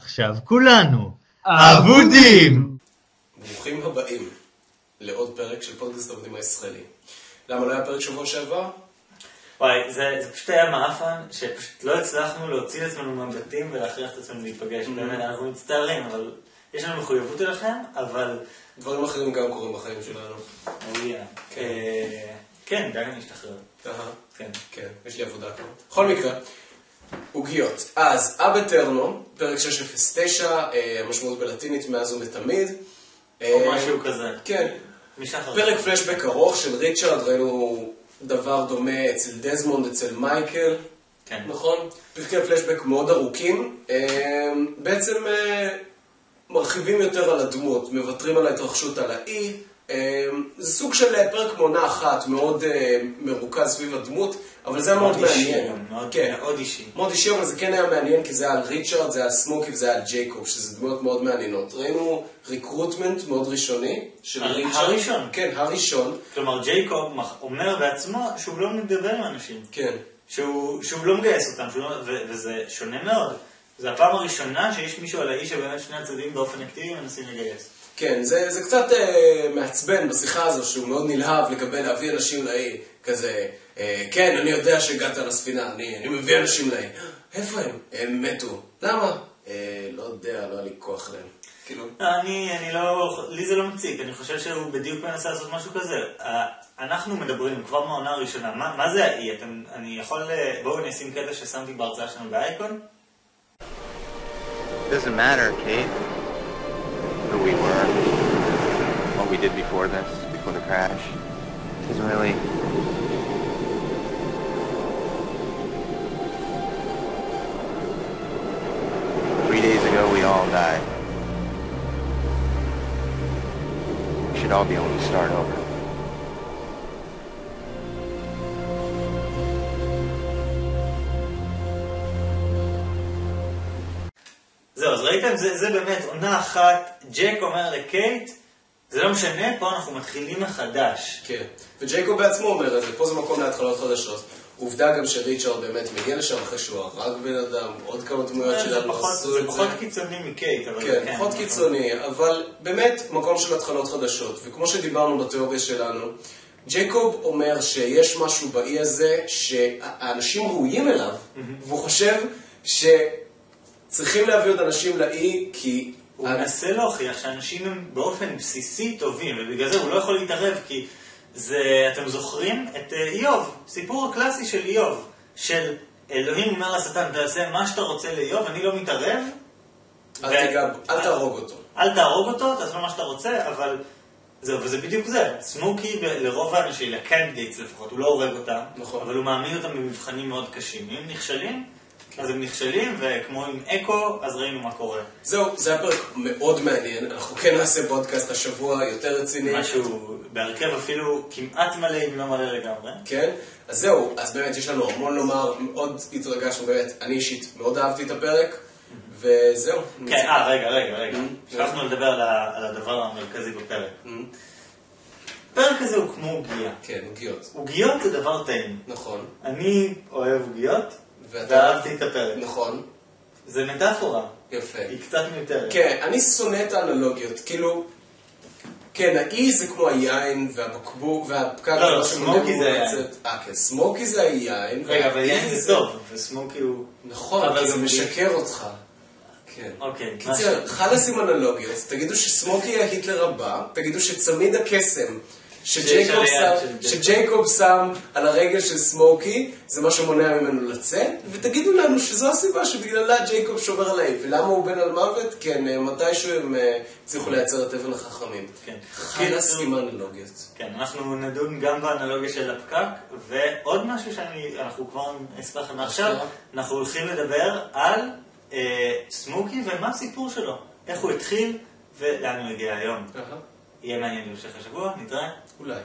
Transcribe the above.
עכשיו כולנו אבודים! ברוכים הבאים לעוד פרק של פודקאסט העובדים הישראלי. למה לא היה פרק שבוע שעבר? וואי, זה פשוט היה מאפן שפשוט לא הצלחנו להוציא את עצמנו מהבתים ולהכריח את עצמנו להיפגש. באמת, אנחנו מצטערים, אבל יש לנו מחויבות אליכם, אבל... דברים אחרים גם קורים בחיים שלנו. כן, דאגה נשתחרר. כן, יש לי עבודה כבר. בכל מקרה, עוגיות. אז אב אטרנו, פרק 609, המשמעות בלטינית מאז ומתמיד. או משהו כזה. כן. פרק פלשבק ארוך של ריצ'רד, ראינו דבר דומה אצל דזמונד, אצל מייקל. כן. נכון? פרקי פלשבק מאוד ארוכים. בעצם מרחיבים יותר על הדמות, מוותרים על ההתרחשות על האי. זה סוג של פרק מונה אחת, מאוד מרוכז סביב הדמות, אבל זה היה מאוד מעניין. מאוד אישי. מאוד אישי, אבל זה כן היה מעניין, כי זה היה על ריצ'רד, זה היה על סמוקי וזה היה על ג'ייקוב, שזה דמות מאוד מעניינות. ראינו ריקרוטמנט מאוד ראשוני של ריצ'רד. הראשון. כן, הראשון. כלומר, ג'ייקוב אומר בעצמו שהוא לא מדבר עם אנשים. כן. שהוא לא מגייס אותם, וזה שונה מאוד. זה הפעם הראשונה שיש מישהו על האי שבאמת שני הצדדים באופן אקטיבי מנסים לגייס. כן, זה קצת מעצבן בשיחה הזו, שהוא מאוד נלהב לגבי להביא אנשים לאי, כזה, כן, אני יודע שהגעת לספינה, אני מביא אנשים לאי. איפה הם? הם מתו. למה? לא יודע, לא היה לי כוח להם. כאילו... אני לא, לי זה לא מציג, אני חושב שהוא בדיוק מנסה לעשות משהו כזה. אנחנו מדברים כבר מהעונה הראשונה, מה זה האי? אני יכול, בואו נשים קטע ששמתי בהרצאה שלנו באייקון? Doesn't matter, Kate, who we were, what we did before this, before the crash. It doesn't really... Three days ago, we all died. We should all be able to start over. זהו, אז ראיתם, זה באמת עונה אחת, ג'ק אומר לקייט, זה לא משנה, פה אנחנו מתחילים מחדש. כן, וג'ייקוב בעצמו אומר את זה, פה זה מקום להתחלות חדשות. עובדה גם שריצ'רד באמת מגיע לשם אחרי שהוא הרג בן אדם, עוד כמה דמויות שלנו עשו את זה. זה פחות קיצוני מקייט, אבל כן, פחות קיצוני, אבל באמת מקום של התחלות חדשות. וכמו שדיברנו בתיאוריה שלנו, ג'ייקוב אומר שיש משהו באי הזה שהאנשים ראויים אליו, והוא חושב שצריכים להביא עוד אנשים לאי, כי... הוא מנסה להוכיח שאנשים הם באופן בסיסי טובים, ובגלל זה הוא לא יכול להתערב, כי אתם זוכרים את איוב, סיפור הקלאסי של איוב, של אלוהים אומר לשטן, תעשה מה שאתה רוצה לאיוב, אני לא מתערב. אל תהרוג אותו. אל תהרוג אותו, תעשה מה שאתה רוצה, אבל זהו, וזה בדיוק זה. סמוקי לרוב האנשים, לקנדידייטס לפחות, הוא לא הורג אותם, אבל הוא מעמיד אותם במבחנים מאוד קשים. אם נכשלים, אז הם נכשלים, וכמו עם אקו, אז ראינו מה קורה. זהו, זה היה פרק מאוד מעניין. אנחנו כן נעשה פודקאסט השבוע יותר רציני. משהו בהרכב אפילו כמעט מלא, אם לא מלא לגמרי. כן, אז זהו, אז באמת יש לנו המון לומר, מאוד התרגשנו באמת. אני אישית מאוד אהבתי את הפרק, וזהו. כן, רגע. שכחנו לדבר על הדבר המרכזי בפרק. הפרק הזה הוא כמו עוגיה. כן, עוגיות. עוגיות זה דבר טעים. נכון. אני אוהב עוגיות. ואהבתי את הפרק. נכון. זה מטאפורה. יפה. היא קצת מיותרת. כן, אני שונא את האנלוגיות. כאילו, כן, האי זה כמו היין והבקבוק והפקק. לא, סמוקי זה היין. כן, סמוקי זה היין. רגע, אבל יין זה טוב, וסמוקי הוא... נכון, אבל זה משקר אותך. כן. אוקיי. קיצר, חלס עם אנלוגיות. תגידו שסמוקי ההיטלר הבא, תגידו שצמיד הקסם שג'ייקוב שם על הרגל של סמוקי, זה מה שמונע ממנו לצאת, ותגידו לנו שזו הסיבה שבגללה ג'ייקוב שומר על האי, ולמה הוא בן על מוות? כן, מתישהו הם צריכו לייצר את אבן החכמים. חלס עם האנלוגיות. כן, אנחנו נדון גם באנלוגיה של הפקק, ועוד משהו שאנחנו כבר אספר לכם עכשיו, אנחנו הולכים לדבר על סמוקי ומה הסיפור שלו, איך הוא התחיל ולאן הוא הגיע היום. יהיה מעניין להמשך השבוע, נתראה. אולי.